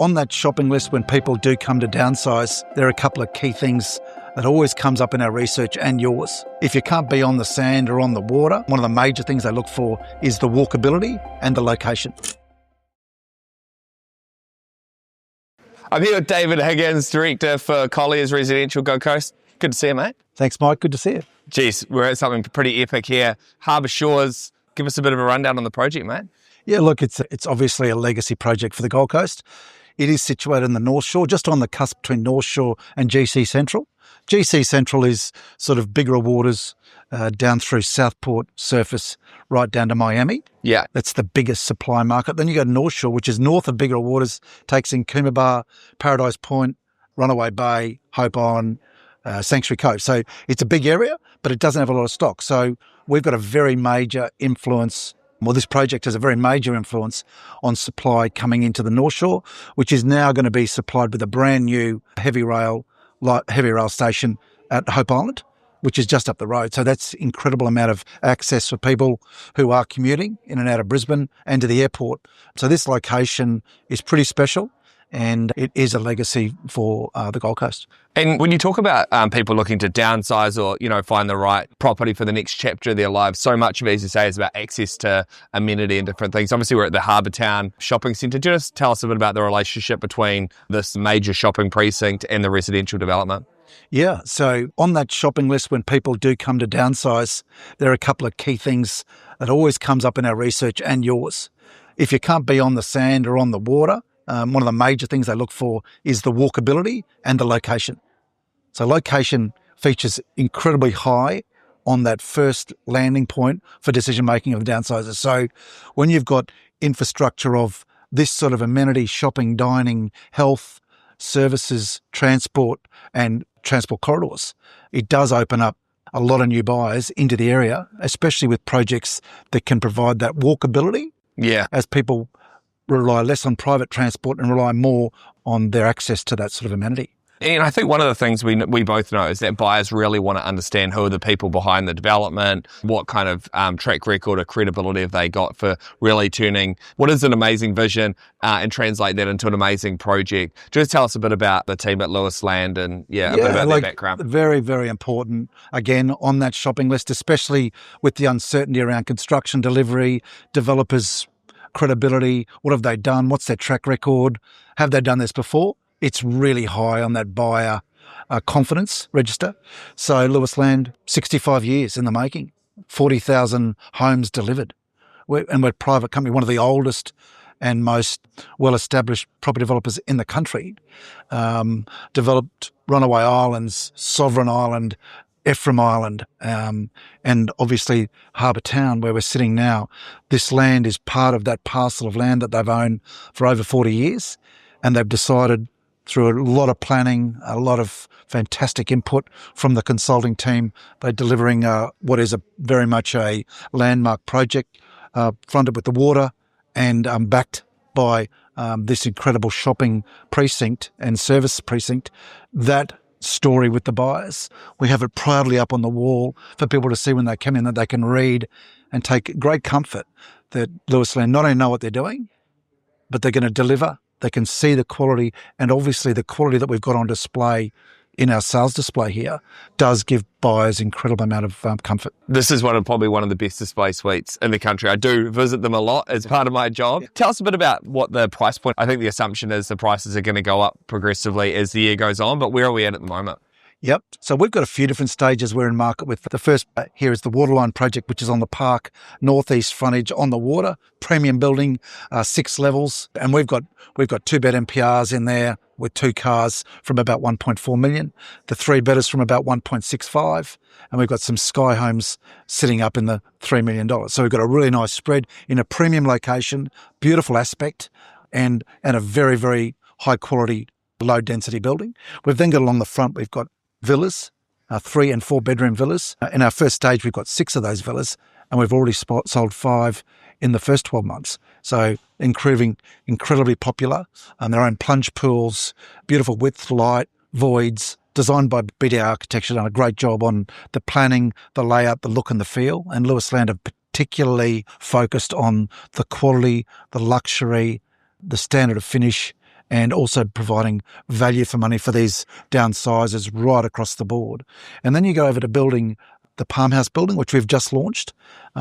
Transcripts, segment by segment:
on that shopping list, when people do come to downsize, there are a couple of key things that always comes up in our research and yours. If you can't be on the sand or on the water, one of the major things they look for is the walkability and the location. I'm here with David Higgins, Director for Colliers Gold Coast. Good to see you, mate. Thanks, Mike. Good to see you. Geez, we're at something pretty epic here. Harbour Shores. Give us a bit of a rundown on the project, mate. Yeah, look, it's obviously a legacy project for the Gold Coast. It is situated in the North Shore, just on the cusp between North Shore and GC Central. GC Central is sort of Biggera waters down through Southport surface right down to Miami. Yeah. That's the biggest supply market. Then you go to North Shore, which is north of Biggera waters, takes in Coomera, Paradise Point, Runaway Bay, Hope Island, Sanctuary Cove. So it's a big area, but it doesn't have a lot of stock. So we've got a very major influence. Well, this project has a very major influence on supply coming into the North Shore, which is now going to be supplied with a brand new heavy rail station at Hope Island, which is just up the road. So that's incredible amount of access for people who are commuting in and out of Brisbane and to the airport. So this location is pretty special, and it is a legacy for the Gold Coast. And when you talk about people looking to downsize or, find the right property for the next chapter of their lives, so much of it, as you say, is about access to amenity and different things. Obviously, we're at the Harbour Town Shopping Centre. Just tell us a bit about the relationship between this major shopping precinct and the residential development. Yeah, so on that shopping list, when people do come to downsize, there are a couple of key things that always comes up in our research and yours. If you can't be on the sand or on the water, one of the major things they look for is the walkability and the location. So location features incredibly high on that first landing point for decision-making of the downsizers. So when you've got infrastructure of this sort of amenity, shopping, dining, health, services, transport, and transport corridors, it does open up a lot of new buyers into the area, especially with projects that can provide that walkability. Yeah. As people rely less on private transport and rely more on their access to that sort of amenity. And I think one of the things we both know is that buyers really want to understand who are the people behind the development, what kind of track record or credibility have they got for really turning what is an amazing vision and translate that into an amazing project. Just tell us a bit about the team at Lewis Land and a bit about their background. Very, very important, again, on that shopping list, especially with the uncertainty around construction, delivery, developers' credibility. What have they done? What's their track record? Have they done this before? It's really high on that buyer confidence register. So Lewis Land, 65 years in the making, 40,000 homes delivered. We're a private company, one of the oldest and most well-established property developers in the country. Developed Runaway Islands, Sovereign Island, Ephraim Island, and obviously Harbour Town, where we're sitting now. This land is part of that parcel of land that they've owned for over 40 years, and they've decided through a lot of planning, a lot of fantastic input from the consulting team, they're delivering what is very much a landmark project, fronted with the water and backed by this incredible shopping precinct and service precinct. That story with the buyers, we have it proudly up on the wall for people to see when they come in, that they can read and take great comfort that Lewis Land not only know what they're doing, but they're going to deliver. They can see the quality, and obviously the quality that we've got on display in our sales display here does give buyers incredible amount of comfort. This is probably one of the best display suites in the country. I do visit them a lot as part of my job. Yeah. Tell us a bit about what the price point. I think the assumption is the prices are going to go up progressively as the year goes on, but where are we at the moment? Yep. So we've got a few different stages we're in market with. The first here is the Waterline project, which is on the park, northeast frontage on the water, premium building, 6 levels. And we've got 2-bed MPRs in there with 2 cars from about 1.4 million, the 3-bedders from about 1.65, and we've got some Sky Homes sitting up in the $3 million. So we've got a really nice spread in a premium location, beautiful aspect, and a very, very high quality, low density building. We've then got along the front, we've got villas, 3 and 4 bedroom villas. In our first stage, we've got 6 of those villas, and we've already sold 5 in the first 12 months. So incredibly popular. Their own plunge pools, beautiful width, light, voids, designed by BDA Architecture, done a great job on the planning, the layout, the look and the feel. And Lewis Land have particularly focused on the quality, the luxury, the standard of finish, and also providing value for money for these downsizers right across the board. And then you go over to building the Palm House building, which we've just launched.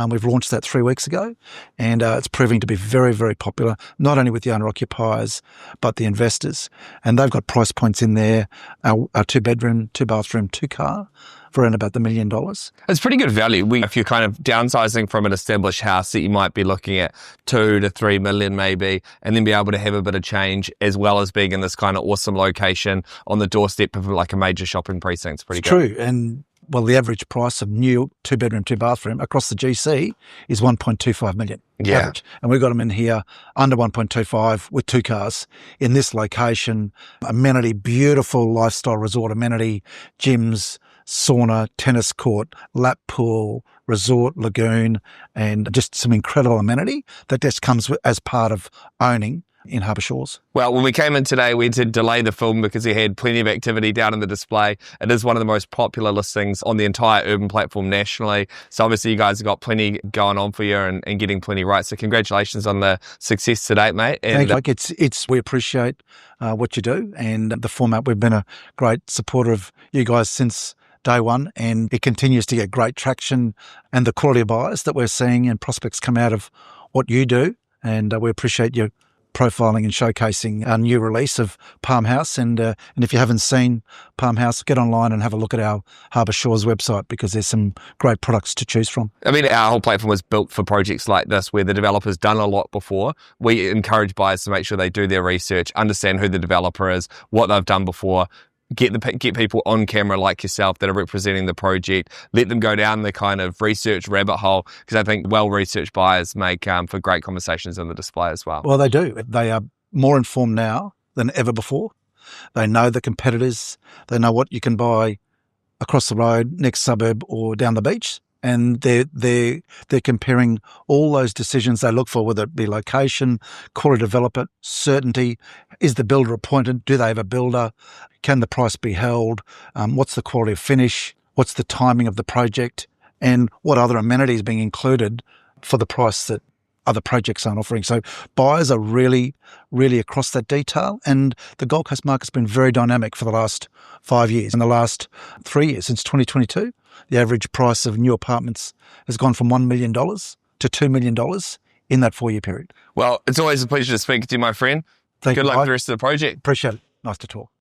We've launched that 3 weeks ago, and it's proving to be very, very popular, not only with the owner-occupiers, but the investors. And they've got price points in there, our 2-bedroom, 2-bathroom, 2-car, for around about $1 million. It's pretty good value. If you're kind of downsizing from an established house that you might be looking at 2 to 3 million maybe, and then be able to have a bit of change as well as being in this kind of awesome location on the doorstep of like a major shopping precinct. It's pretty good. True. And well, the average price of new 2-bedroom, 2-bathroom across the GC is 1.25 million. Yeah. Average. And we've got them in here under 1.25 with 2 cars in this location. Amenity, beautiful lifestyle resort amenity, gyms, sauna, tennis court, lap pool, resort, lagoon, and just some incredible amenity that just comes as part of owning in Harbour Shores. Well, when we came in today, we did delay the film because we had plenty of activity down in the display. It is one of the most popular listings on the entire urban platform nationally. So obviously you guys have got plenty going on for you and getting plenty right. So congratulations on the success to date, mate. And Thank you. We appreciate what you do and the format. We've been a great supporter of you guys since day one, and it continues to get great traction, and the quality of buyers that we're seeing and prospects come out of what you do. And we appreciate you profiling and showcasing our new release of Palm House. And if you haven't seen Palm House, get online and have a look at our Harbour Shores website, because there's some great products to choose from. I mean, our whole platform was built for projects like this where the developer's done a lot before. We encourage buyers to make sure they do their research, understand who the developer is, what they've done before, get people on camera like yourself that are representing the project, let them go down the kind of research rabbit hole, because I think well-researched buyers make for great conversations in the display as well. Well, they do. They are more informed now than ever before. They know the competitors. They know what you can buy across the road, next suburb, or down the beach. And they're comparing all those decisions they look for, whether it be location, quality development, certainty. Is the builder appointed? Do they have a builder? Can the price be held? What's the quality of finish? What's the timing of the project? And what other amenities being included for the price that other projects aren't offering? So buyers are really, really across that detail. And the Gold Coast market's been very dynamic for the last 5 years. In the last 3 years, since 2022, the average price of new apartments has gone from $1 million to $2 million in that 4-year period. Well, it's always a pleasure to speak to you, my friend. Thank you. Good luck with the rest of the project. Appreciate it. Nice to talk.